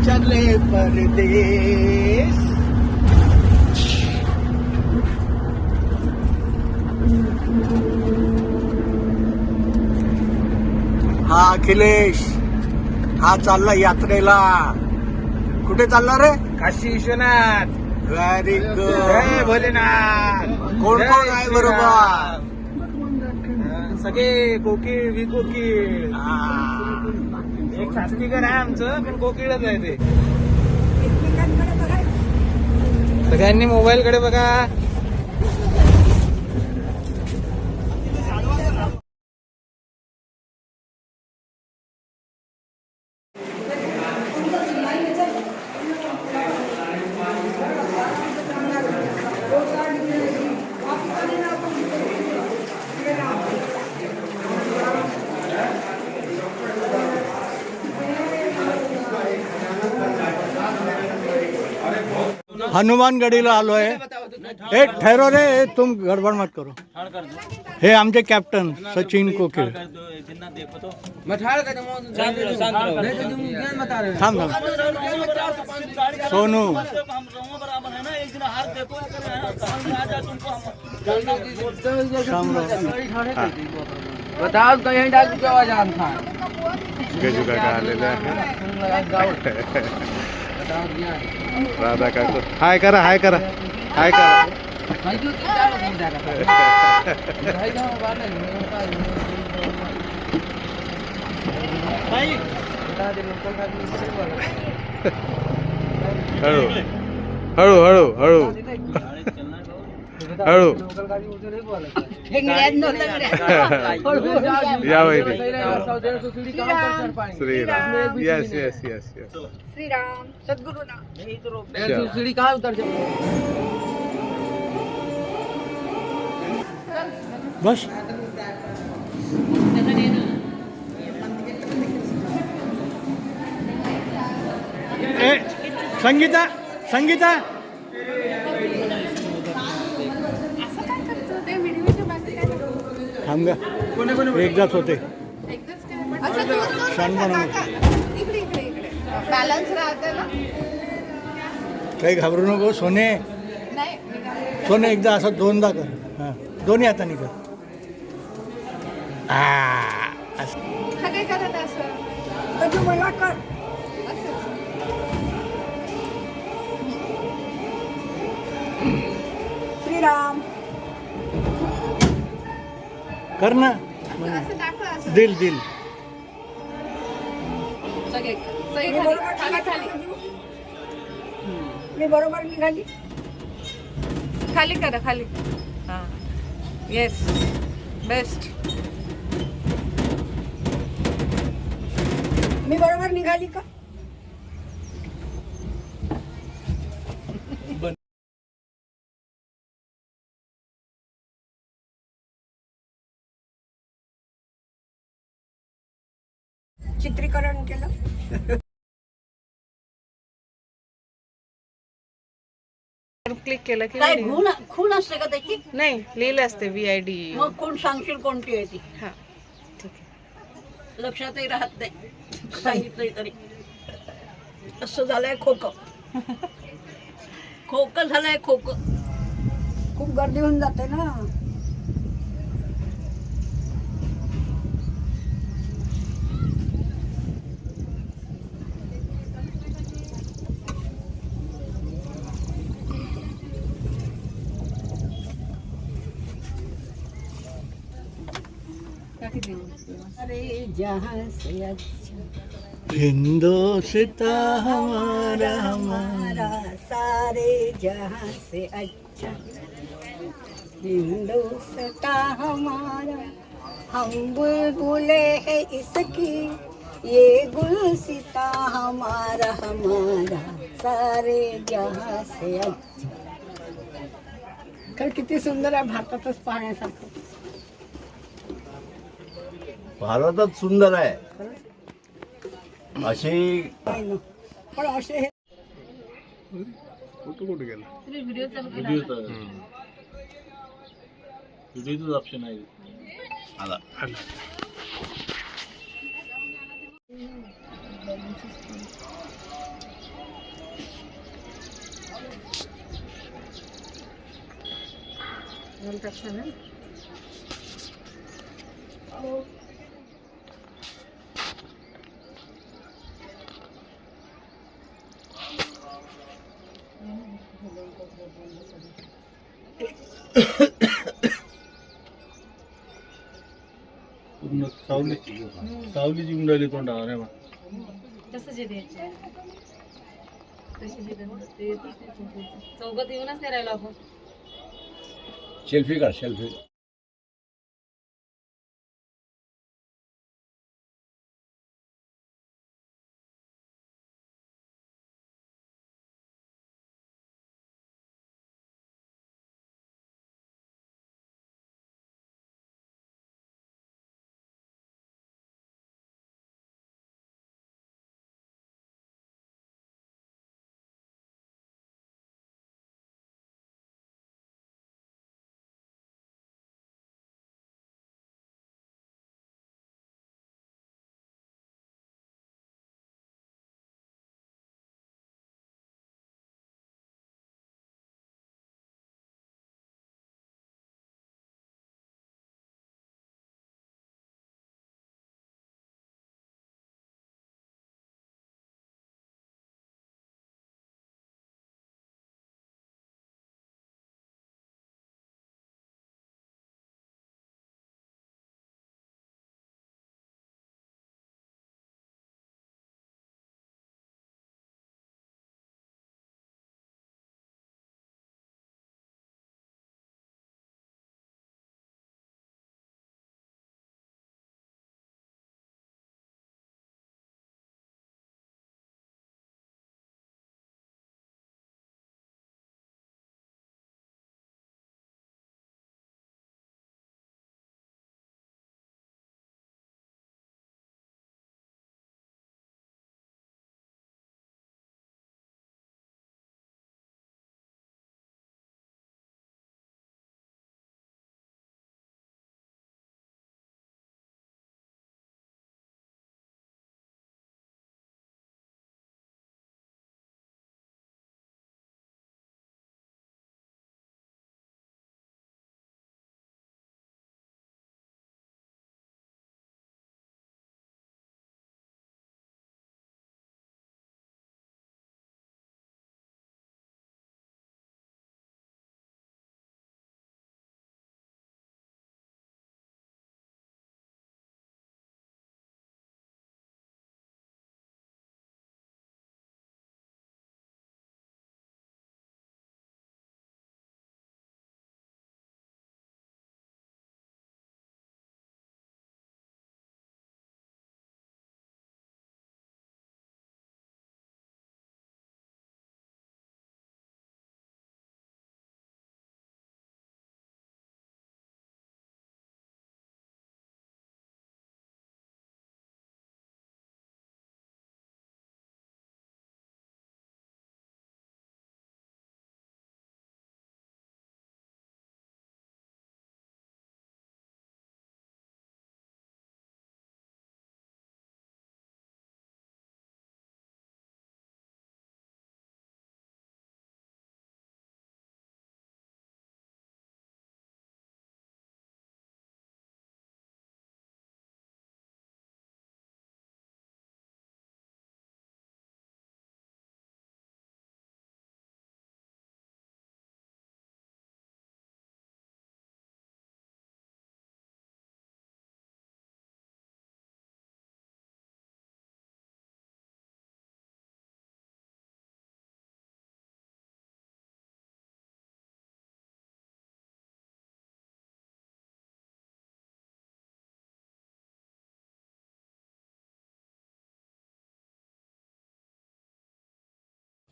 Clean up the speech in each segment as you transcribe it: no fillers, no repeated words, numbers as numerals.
चले परदेस। हा अखिलेश, हा चालला यात्रेला. कुठे चालला रे? काशी विश्वनाथ. व्हेरी जय गुड. भोलेनाथ. कोण जय कोण आहे बरोबर? श्रीराम. सगळे कोकिळ विकोकिळ. एक शास्त्रीकर आहे आमचं, पण कोकिळच आहे ते. सगळ्यांनी मोबाईल कडे बघा. हनुमानगडीला आलोय. ए ठहरो रे, तुम गडबड मत करो. हे आमचे कॅप्टन सचिन कोकिळ. थांब थांब. सोनू बताओ कहीं डाल के आवाज था. गजू काका आलेले आहे. राधा काकू हाय करा, हाय करा, हाय करा. हळू हळू हळू हळू हळू. या वैरी. Shriram. Yes yes yes yes. Shriram Sadgurunath. सीढ़ी कहाँ उतर जाए. बस. ए संगीता, संगीता असं काय करतो ते व्हिडिओच्या बाकी काय करतो? थांब ग. एकदाच होते. एकदाच काय? अच्छा तू शानपणा. इकडे इकडे इकडे बॅलन्स राहते ना. काही घाबरू नको सोने. नाही मी काय- सोने एकदा असं दोनदा कर. हा दोन्ही हाताने कर. असं. हा काय करत असं? तू मला कर असं. श्रीराम कर ना. असं दाखव असं. दिल दिल. सगळे सगळे खाली खाली मी बरोबर निघाली. खाली करा खाली. हां येस बेस्ट. मी बरोबर निघाली का? चित्रीकरण केलं. क्लिक केलं की काय video. खून असते का त्याची? नाही लिहिलं असते VID. मग कोण सांगशील कोणती आहे ती? हां ठीक आहे. लक्षातही राहत नाही सांगितलंय तरी. असं झालंय खोकं. खोकं झालंय खोकं. खूप गर्दी होऊन जाते ना. अरे जहाँ से अच्छा हिंदोस्ता हमारा हमारा. हमारा सारे जहाँ से अच्छा हिंदुस्तान हमारा. हम बुलबुले है इसकी ये गुलसिता हमारा हमारा सारे जहाँ से अच्छा. खरं किती सुंदर आहे. भारतातच पाहण्यासारखं. भारतच सुंदर आहे अशी. काय ना. पण असे हे फोटो कुठे गेला? व्हिडिओच ऑप्शन आहे. आला पूर्ण सावली सावलीची गुंडाळी तोंडावर आहे बा. चौघात येऊनच नाही राहिलो आपण. सेल्फी काढ सेल्फी.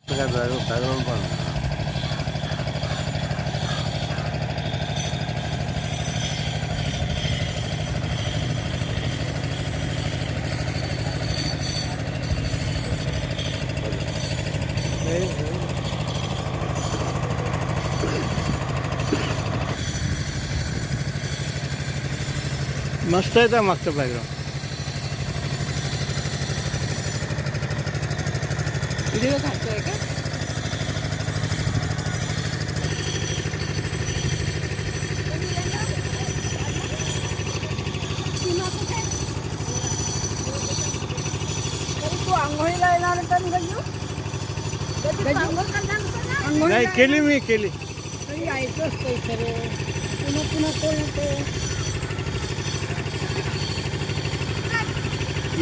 बॅकग्राऊंड पण मस्त आहे त्या मागचं बॅकग्राऊंड. व्हिडिओ काढतोय का? नाही केली मी केली.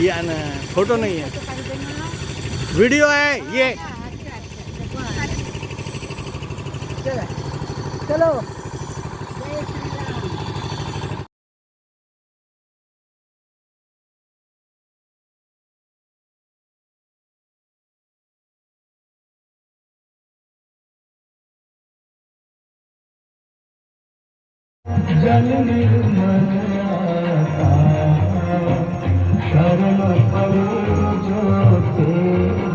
या ना फोटो नाही आहे, व्हिडिओ आहे ये. चलो शरण करो जो तेरे